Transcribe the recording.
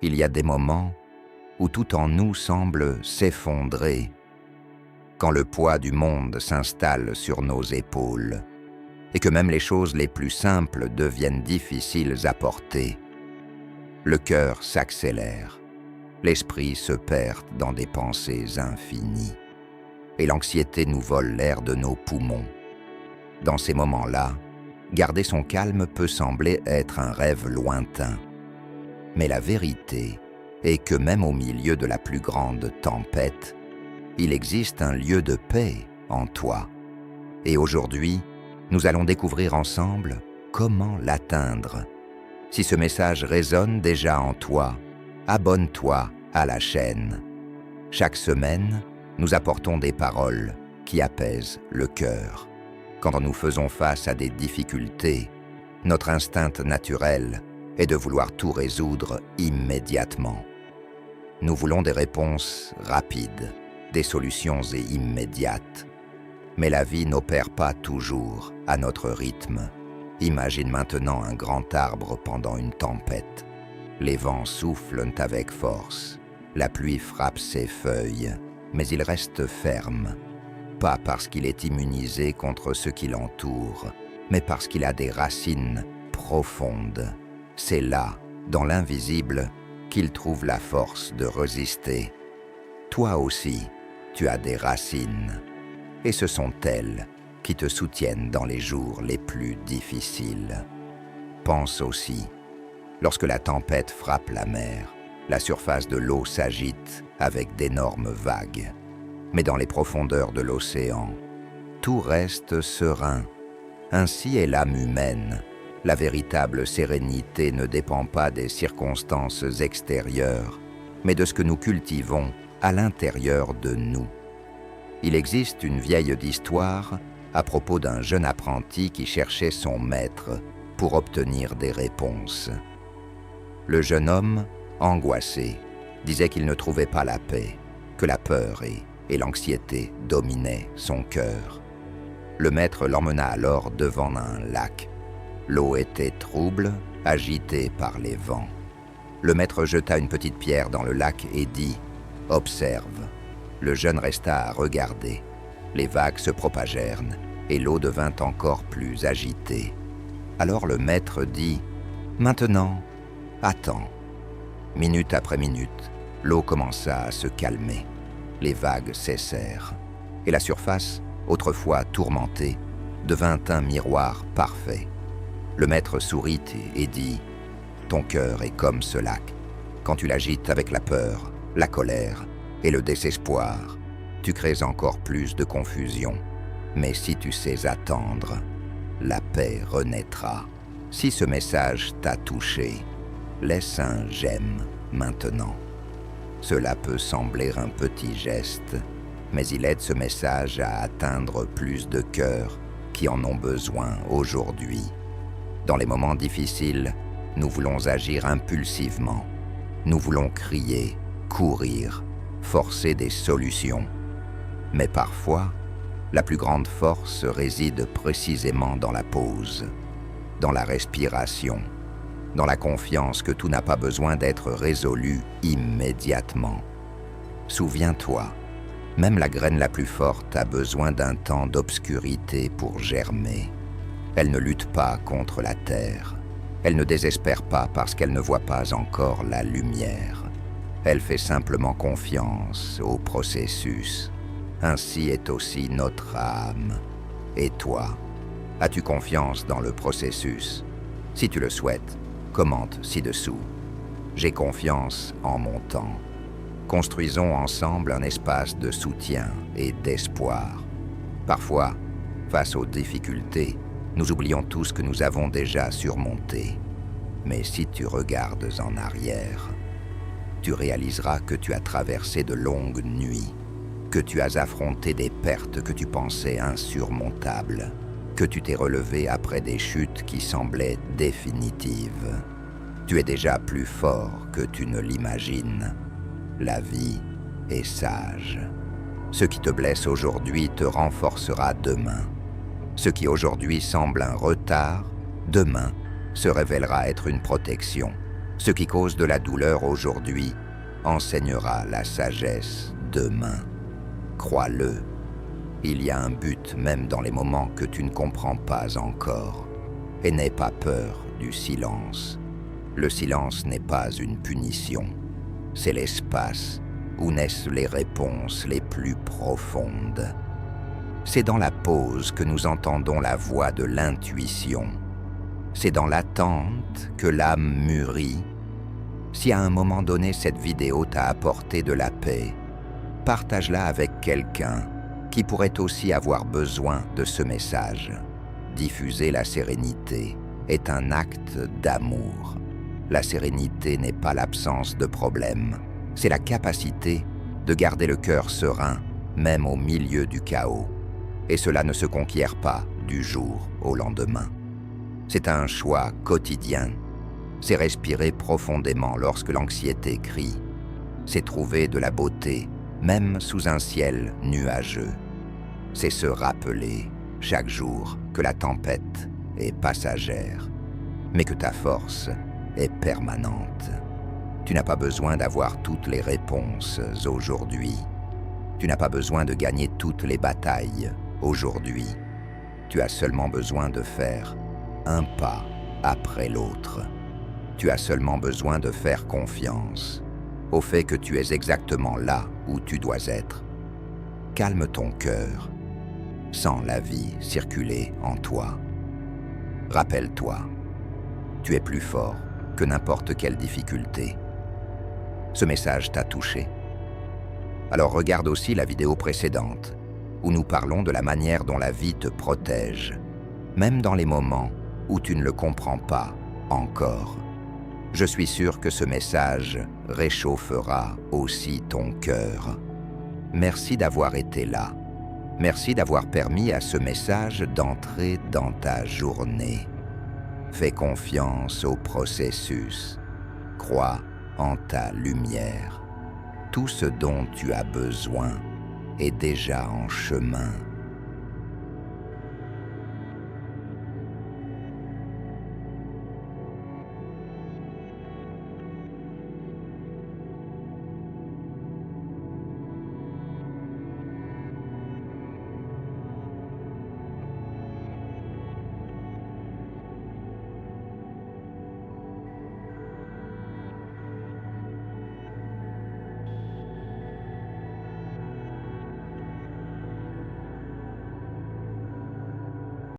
Il y a des moments où tout en nous semble s'effondrer, quand le poids du monde s'installe sur nos épaules, et que même les choses les plus simples deviennent difficiles à porter. Le cœur s'accélère, l'esprit se perd dans des pensées infinies, et l'anxiété nous vole l'air de nos poumons. Dans ces moments-là, garder son calme peut sembler être un rêve lointain. Mais la vérité est que même au milieu de la plus grande tempête, il existe un lieu de paix en toi. Et aujourd'hui, nous allons découvrir ensemble comment l'atteindre. Si ce message résonne déjà en toi, abonne-toi à la chaîne. Chaque semaine, nous apportons des paroles qui apaisent le cœur. Quand nous faisons face à des difficultés, notre instinct naturel est de vouloir tout résoudre immédiatement. Nous voulons des réponses rapides, des solutions immédiates. Mais la vie n'opère pas toujours à notre rythme. Imagine maintenant un grand arbre pendant une tempête. Les vents soufflent avec force, la pluie frappe ses feuilles, mais il reste ferme. Pas parce qu'il est immunisé contre ce qui l'entoure, mais parce qu'il a des racines profondes. C'est là, dans l'invisible, qu'il trouve la force de résister. Toi aussi, tu as des racines, et ce sont elles qui te soutiennent dans les jours les plus difficiles. Pense aussi, lorsque la tempête frappe la mer, la surface de l'eau s'agite avec d'énormes vagues. Mais dans les profondeurs de l'océan, tout reste serein. Ainsi est l'âme humaine. La véritable sérénité ne dépend pas des circonstances extérieures, mais de ce que nous cultivons à l'intérieur de nous. Il existe une vieille histoire à propos d'un jeune apprenti qui cherchait son maître pour obtenir des réponses. Le jeune homme, angoissé, disait qu'il ne trouvait pas la paix, que la peur et l'anxiété dominaient son cœur. Le maître l'emmena alors devant un lac. L'eau était trouble, agitée par les vents. Le maître jeta une petite pierre dans le lac et dit « Observe ». Le jeune resta à regarder. Les vagues se propagèrent et l'eau devint encore plus agitée. Alors le maître dit « Maintenant, attends ». Minute après minute, l'eau commença à se calmer. Les vagues cessèrent et la surface, autrefois tourmentée, devint un miroir parfait. Le maître sourit et dit « Ton cœur est comme ce lac. Quand tu l'agites avec la peur, la colère et le désespoir, tu crées encore plus de confusion. Mais si tu sais attendre, la paix renaîtra. Si ce message t'a touché, laisse un j'aime maintenant. Cela peut sembler un petit geste, mais il aide ce message à atteindre plus de cœurs qui en ont besoin aujourd'hui. Dans les moments difficiles, nous voulons agir impulsivement. Nous voulons crier, courir, forcer des solutions. Mais parfois, la plus grande force réside précisément dans la pause, dans la respiration, dans la confiance que tout n'a pas besoin d'être résolu immédiatement. Souviens-toi, même la graine la plus forte a besoin d'un temps d'obscurité pour germer. Elle ne lutte pas contre la terre. Elle ne désespère pas parce qu'elle ne voit pas encore la lumière. Elle fait simplement confiance au processus. Ainsi est aussi notre âme. Et toi, as-tu confiance dans le processus? Si tu le souhaites, commente ci-dessous. J'ai confiance en mon temps. Construisons ensemble un espace de soutien et d'espoir. Parfois, face aux difficultés, nous oublions tout ce que nous avons déjà surmonté. Mais si tu regardes en arrière, tu réaliseras que tu as traversé de longues nuits, que tu as affronté des pertes que tu pensais insurmontables, que tu t'es relevé après des chutes qui semblaient définitives. Tu es déjà plus fort que tu ne l'imagines. La vie est sage. Ce qui te blesse aujourd'hui te renforcera demain. Ce qui aujourd'hui semble un retard, demain se révélera être une protection. Ce qui cause de la douleur aujourd'hui enseignera la sagesse demain. Crois-le, il y a un but même dans les moments que tu ne comprends pas encore. Et n'aie pas peur du silence. Le silence n'est pas une punition, c'est l'espace où naissent les réponses les plus profondes. C'est dans la pause que nous entendons la voix de l'intuition. C'est dans l'attente que l'âme mûrit. Si à un moment donné cette vidéo t'a apporté de la paix, partage-la avec quelqu'un qui pourrait aussi avoir besoin de ce message. Diffuser la sérénité est un acte d'amour. La sérénité n'est pas l'absence de problème, c'est la capacité de garder le cœur serein, même au milieu du chaos. Et cela ne se conquiert pas du jour au lendemain. C'est un choix quotidien. C'est respirer profondément lorsque l'anxiété crie. C'est trouver de la beauté, même sous un ciel nuageux. C'est se rappeler, chaque jour, que la tempête est passagère, mais que ta force est permanente. Tu n'as pas besoin d'avoir toutes les réponses aujourd'hui. Tu n'as pas besoin de gagner toutes les batailles aujourd'hui. Tu as seulement besoin de faire un pas après l'autre. Tu as seulement besoin de faire confiance au fait que tu es exactement là où tu dois être. Calme ton cœur. Sens la vie circuler en toi. Rappelle-toi, tu es plus fort que n'importe quelle difficulté. Ce message t'a touché? Alors regarde aussi la vidéo précédente, où nous parlons de la manière dont la vie te protège, même dans les moments où tu ne le comprends pas encore. Je suis sûr que ce message réchauffera aussi ton cœur. Merci d'avoir été là. Merci d'avoir permis à ce message d'entrer dans ta journée. Fais confiance au processus. Crois en ta lumière. Tout ce dont tu as besoin est déjà en chemin.